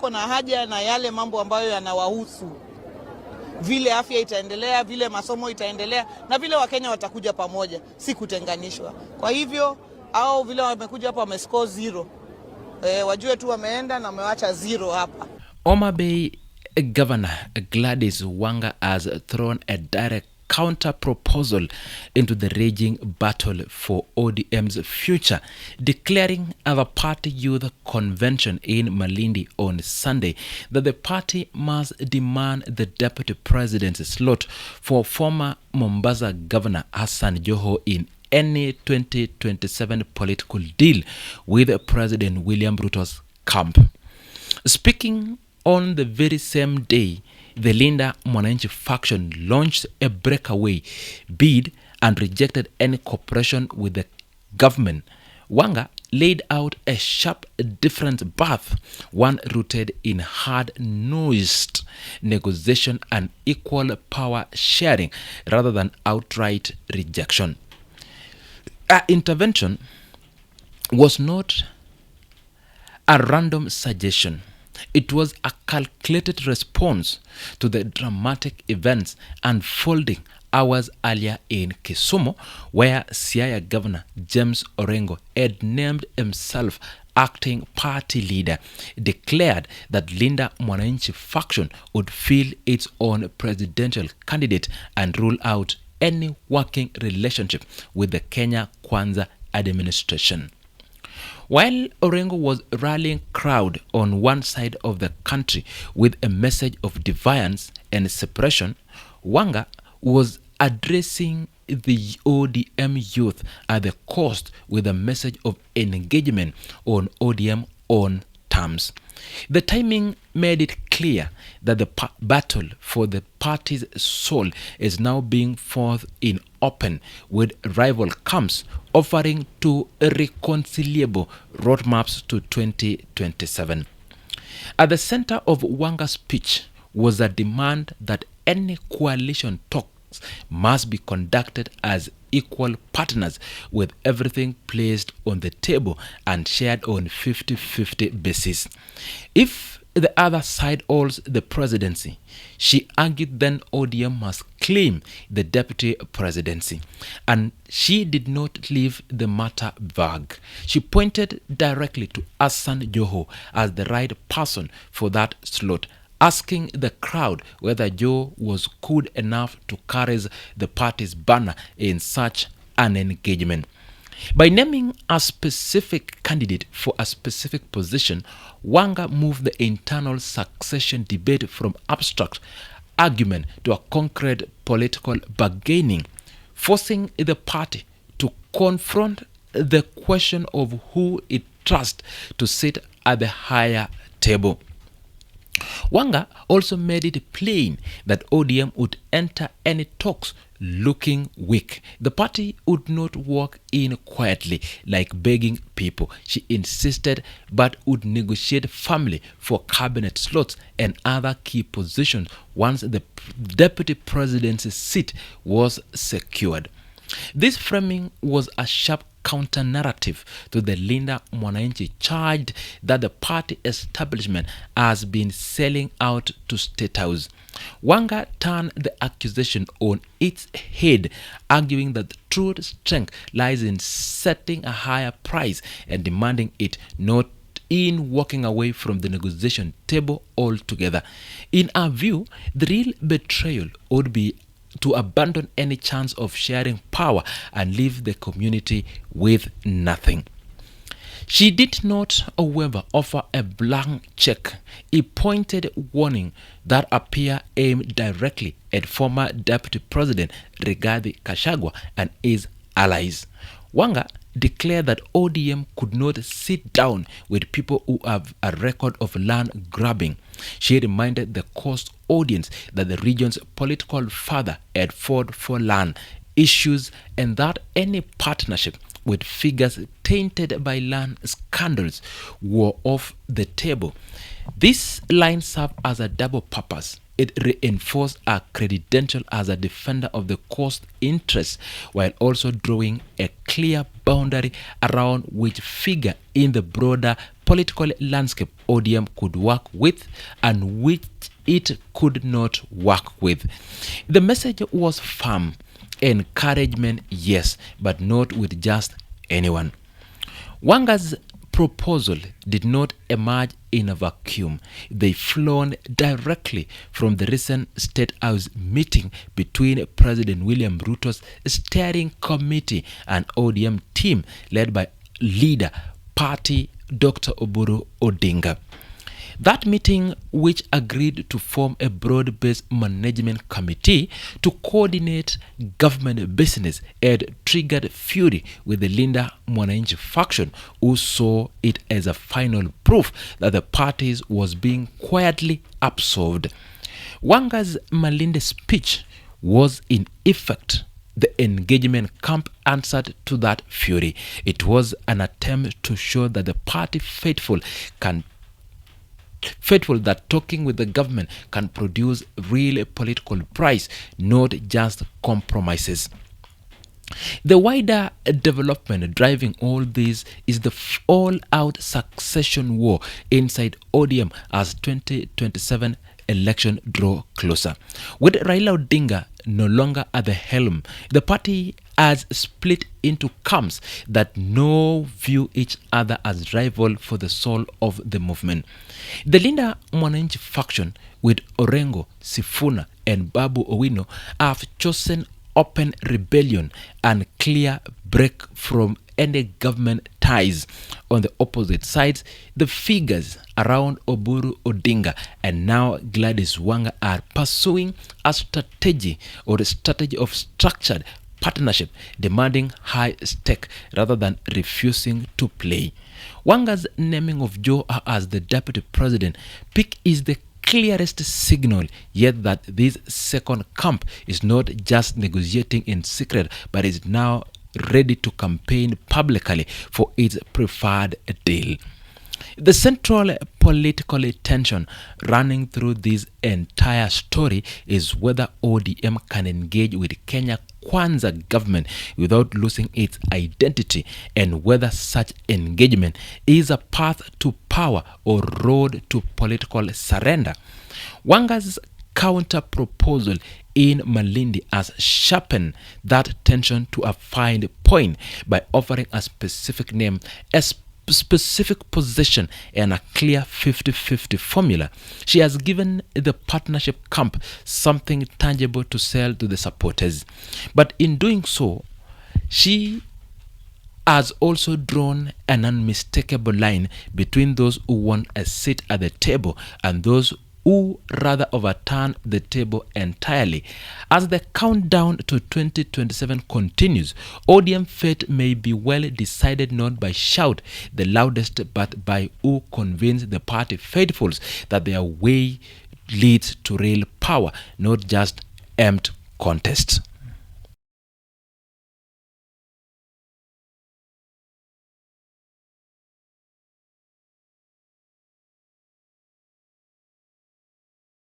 wako na haja na yale mambo ambayo yanawahusu, vile afya itaendelea, vile masomo itaendelea, na vile Wakenya watakuja pamoja, si kutenganishwa. Kwa hivyo au vile wamekuja hapa wamescore 0, wajue tu wameenda na wamewacha 0 hapa. Homa Bay Governor GLADYS WANGA has thrown a direct counter proposal into the raging battle for ODM's future, declaring at the party youth convention in Malindi on Sunday that the party must demand the deputy president's slot for former Mombasa Governor Hassan Joho in any 2027 political deal with President William Ruto's camp. Speaking on the very same day, the Linda Mwananchi faction launched a breakaway bid and rejected any cooperation with the government. Wanga laid out a sharp different path, one rooted in hard-nosed negotiation and equal power sharing rather than outright rejection. Our intervention was not a random suggestion. It was a calculated response to the dramatic events unfolding hours earlier in Kisumu, where Siaya Governor James Orengo had named himself acting party leader, declared that Linda Mwananchi faction would field its own presidential candidate and rule out any working relationship with the Kenya Kwanza administration. While Orengo was rallying crowd on one side of the country with a message of defiance and separation, Wanga was addressing the ODM youth at the coast with a message of engagement on ODM on terms. The timing made it clear that the battle for the party's soul is now being fought in open, with rival camps offering two irreconcilable roadmaps to 2027. At the center of Wanga's speech was a demand that any coalition talks must be conducted as equal partners, with everything placed on the table and shared on 50-50 basis. If the other side holds the presidency, she argued, then ODM must claim the deputy presidency. And she did not leave the matter vague. She pointed directly to Hassan Joho as the right person for that slot, asking the crowd whether Joe was good enough to carry the party's banner in such an engagement. By naming a specific candidate for a specific position, Wanga moved the internal succession debate from abstract argument to a concrete political bargaining, forcing the party to confront the question of who it trusts to sit at the higher table. Wanga also made it plain that ODM would enter any talks looking weak. The party would not walk in quietly like begging people, she insisted, but would negotiate firmly for cabinet slots and other key positions once the deputy presidency's seat was secured. This framing was a sharp counter-narrative to the Linda Mwananchi charge that the party establishment has been selling out to State House. Wanga turned the accusation on its head, arguing that the true strength lies in setting a higher price and demanding it, not in walking away from the negotiation table altogether. In our view, the real betrayal would be to abandon any chance of sharing power and leave the community with nothing. She did not, however, offer a blank check, a pointed warning that appeared aimed directly at former Deputy President Rigathi Gachagua and his allies. Wanga declared that ODM could not sit down with people who have a record of land grabbing. She reminded the coast audience that the region's political father had fought for land issues and that any partnership with figures tainted by land scandals were off the table. This line served as a double purpose. It reinforced her credential as a defender of the coast interests, while also drawing a clear boundary around which figure in the broader political landscape ODM could work with and which it could not work with. The message was firm. Encouragement, yes, but not with just anyone. Wanga's proposal did not emerge in a vacuum. They flown directly from the recent STATEHOUSE meeting between President William Ruto's steering committee and ODM team led by leader party Dr. Oburu Odinga. That meeting, which agreed to form a broad-based management committee to coordinate government business, had triggered fury with the Linda Mwananchi faction, who saw it as a final proof that the parties was being quietly absorbed. Wanga's Malinde speech was in effect the engagement camp answered to that fury. It was an attempt to show that the party faithful that talking with the government can produce real political price, not just compromises. The wider development driving all this is the all-out succession war inside ODM as 2027 election draw closer. With Raila Odinga no longer at the helm, the party has split into camps that no view each other as rival for the soul of the movement. The Linda Mwananchi faction with Orengo, Sifuna and Babu Owino have chosen open rebellion and clear break from any government ties. On the opposite sides, the figures around Oburu Odinga and now GLADYS WANGA are pursuing a strategy of structured partnership, demanding high stake rather than refusing to play. Wanga's naming of Joe as the deputy president pick is the clearest signal yet that this second camp is not just negotiating in secret, but is now ready to campaign publicly for its preferred deal. The central political tension running through this entire story is whether ODM can engage with Kenya Kwanza government without losing its identity, and whether such engagement is a path to power or road to political surrender. Wanga's counter proposal in Malindi has sharpened that tension to a fine point by offering a specific name, a specific position and a clear 50-50 formula. She has given the partnership camp something tangible to sell to the supporters. But in doing so, she has also drawn an unmistakable line between those who want a seat at the table and those who rather overturn the table entirely. As the countdown to 2027 continues, ODM fate may be well decided not by shout the loudest, but by who convince the party faithfuls that their way leads to real power, not just empty contest.